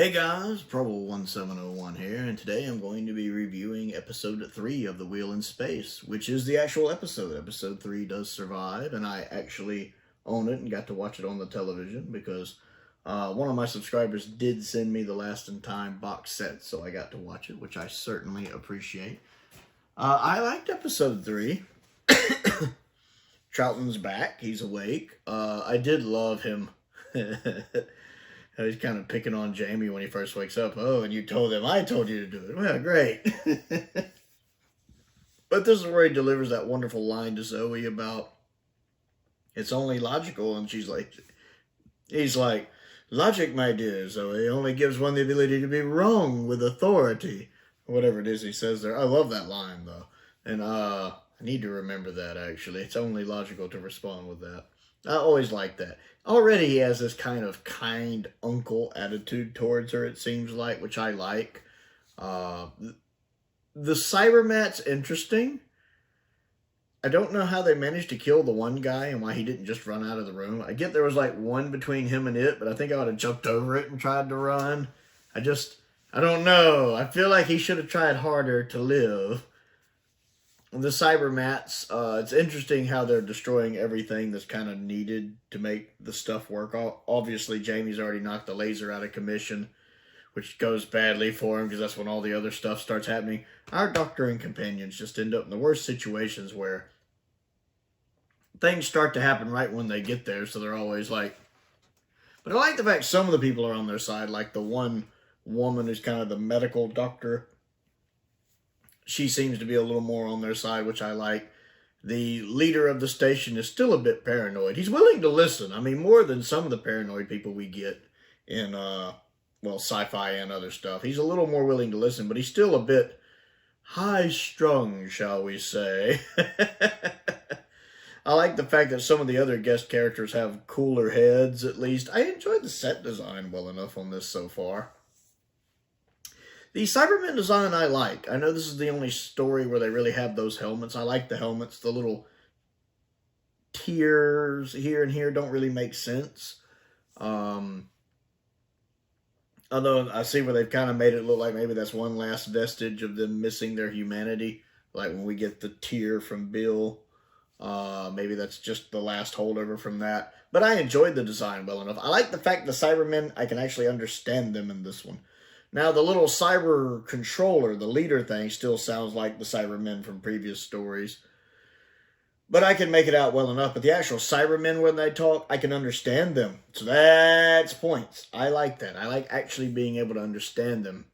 Hey guys, Prowl 1701 here, and today I'm going to be reviewing episode 3 of The Wheel in Space, which is the actual episode. Episode 3 does survive, and I actually own it and got to watch it on the television because one of my subscribers did send me the Last in Time box set, so I got to watch it, which I certainly appreciate. I liked episode 3. Troughton's back, he's awake. I did love him. He's kind of picking on Jamie when he first wakes up. Oh, and you told him, I told you to do it. Well, great. But this is where he delivers that wonderful line to Zoe about, it's only logical. And he's like, logic, my dear Zoe, only gives one the ability to be wrong with authority. Whatever it is he says there. I love that line, though. And I need to remember that, actually. It's only logical to respond with that. I always like that. Already he has this kind of kind uncle attitude towards her, it seems like, which I like. The Cybermat's interesting. I don't know how they managed to kill the one guy and why he didn't just run out of the room. I get there was like one between him and it, but I think I would have jumped over it and tried to run. I don't know. I feel like he should have tried harder to live. The Cybermats, it's interesting how they're destroying everything that's kind of needed to make the stuff work. Obviously, Jamie's already knocked the laser out of commission, which goes badly for him because that's when all the other stuff starts happening. Our Doctor and companions just end up in the worst situations where things start to happen right when they get there, so they're always like... But I like the fact some of the people are on their side, like the one woman who's kind of the medical doctor. She seems to be a little more on their side, which I like. The leader of the station is still a bit paranoid. He's willing to listen. I mean, more than some of the paranoid people we get in, sci-fi and other stuff. He's a little more willing to listen, but he's still a bit high-strung, shall we say. I like the fact that some of the other guest characters have cooler heads, at least. I enjoyed the set design well enough on this so far. The Cybermen design I like. I know this is the only story where they really have those helmets. I like the helmets. The little tiers here and here don't really make sense. Although I see where they've kind of made it look like maybe that's one last vestige of them missing their humanity. Like when we get the tier from Bill. Maybe that's just the last holdover from that. But I enjoyed the design well enough. I like the fact the Cybermen, I can actually understand them in this one. Now, the little cyber controller, the leader thing, still sounds like the Cybermen from previous stories. But I can make it out well enough. But the actual Cybermen, when they talk, I can understand them. So that's points. I like that. I like actually being able to understand them.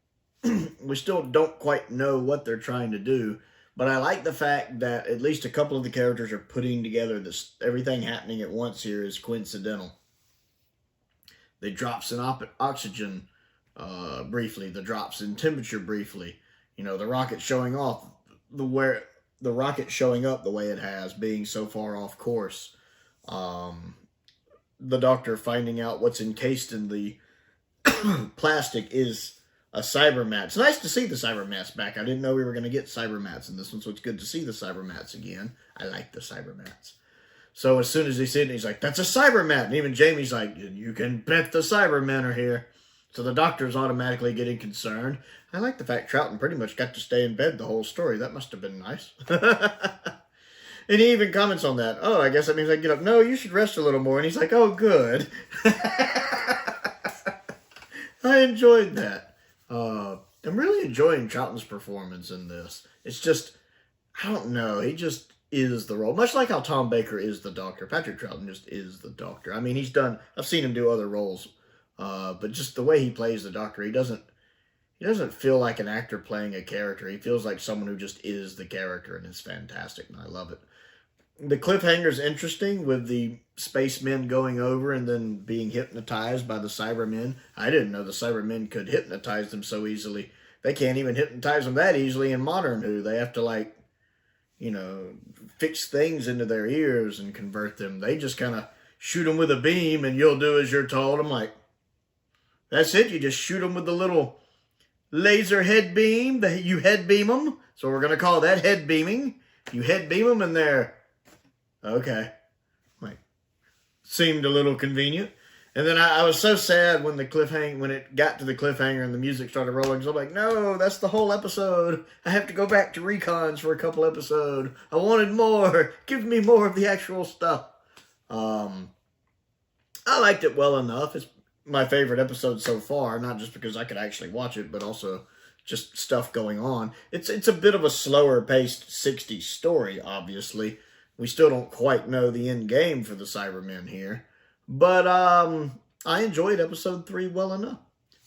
We still don't quite know what they're trying to do. But I like the fact that at least a couple of the characters are putting together this. Everything happening at once here is coincidental. They drops in oxygen briefly, the drops in temperature briefly, you know, the rocket showing off the rocket showing up the way it has, being so far off course, the Doctor finding out what's encased in the plastic is a Cybermat. It's nice to see the Cybermats back. I didn't know we were going to get Cybermats in this one, so it's good to see the Cybermats again. I like the Cybermats. So as soon as he said it, he's like, that's a Cybermat, and even Jamie's like, you can bet the Cybermen are here. So the Doctor's automatically getting concerned. I like the fact Troughton pretty much got to stay in bed the whole story. That must have been nice. And he even comments on that. Oh, I guess that means I get up. No, you should rest a little more. And he's like, oh, good. I enjoyed that. I'm really enjoying Troughton's performance in this. It's just, I don't know. He just is the role. Much like how Tom Baker is the Doctor. Patrick Troughton just is the Doctor. I mean, I've seen him do other roles. But just the way he plays the Doctor, he doesn't feel like an actor playing a character. He feels like someone who just is the character, and it's fantastic, and I love it. The cliffhanger's interesting with the spacemen going over and then being hypnotized by the Cybermen. I didn't know the Cybermen could hypnotize them so easily. They can't even hypnotize them that easily in modern Who. They have to, like, you know, fix things into their ears and convert them. They just kind of shoot them with a beam, and you'll do as you're told. I'm like, that's it. You just shoot them with the little laser head beam. You head beam them. So we're going to call that head beaming. You head beam them and they're... Okay. Like, seemed a little convenient. And then I was so sad when when it got to the cliffhanger and the music started rolling. So I'm like, no, that's the whole episode. I have to go back to recons for a couple episodes. I wanted more. Give me more of the actual stuff. I liked it well enough. It's my favorite episode so far, not just because I could actually watch it, but also just stuff going on. It's a bit of a slower paced 60s story, obviously. We still don't quite know the end game for the Cybermen here. But I enjoyed episode 3 well enough.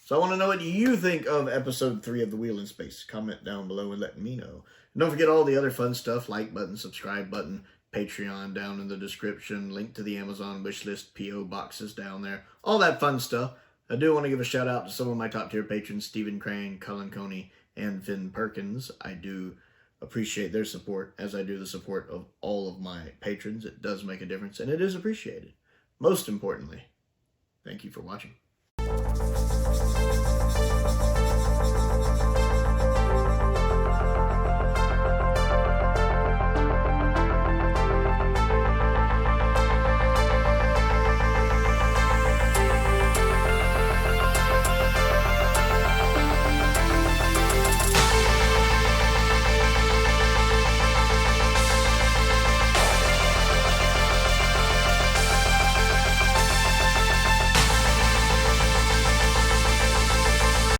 So I want to know what you think of episode 3 of The Wheel in Space. Comment down below and let me know. And don't forget all the other fun stuff, like button, subscribe button, Patreon down in the description, link to the Amazon wishlist, P.O. boxes down there, all that fun stuff. I do want to give a shout out to some of my top tier patrons, Stephen Crane, Colin Coney, and Finn Perkins. I do appreciate their support, as I do the support of all of my patrons. It does make a difference, and it is appreciated. Most importantly, thank you for watching.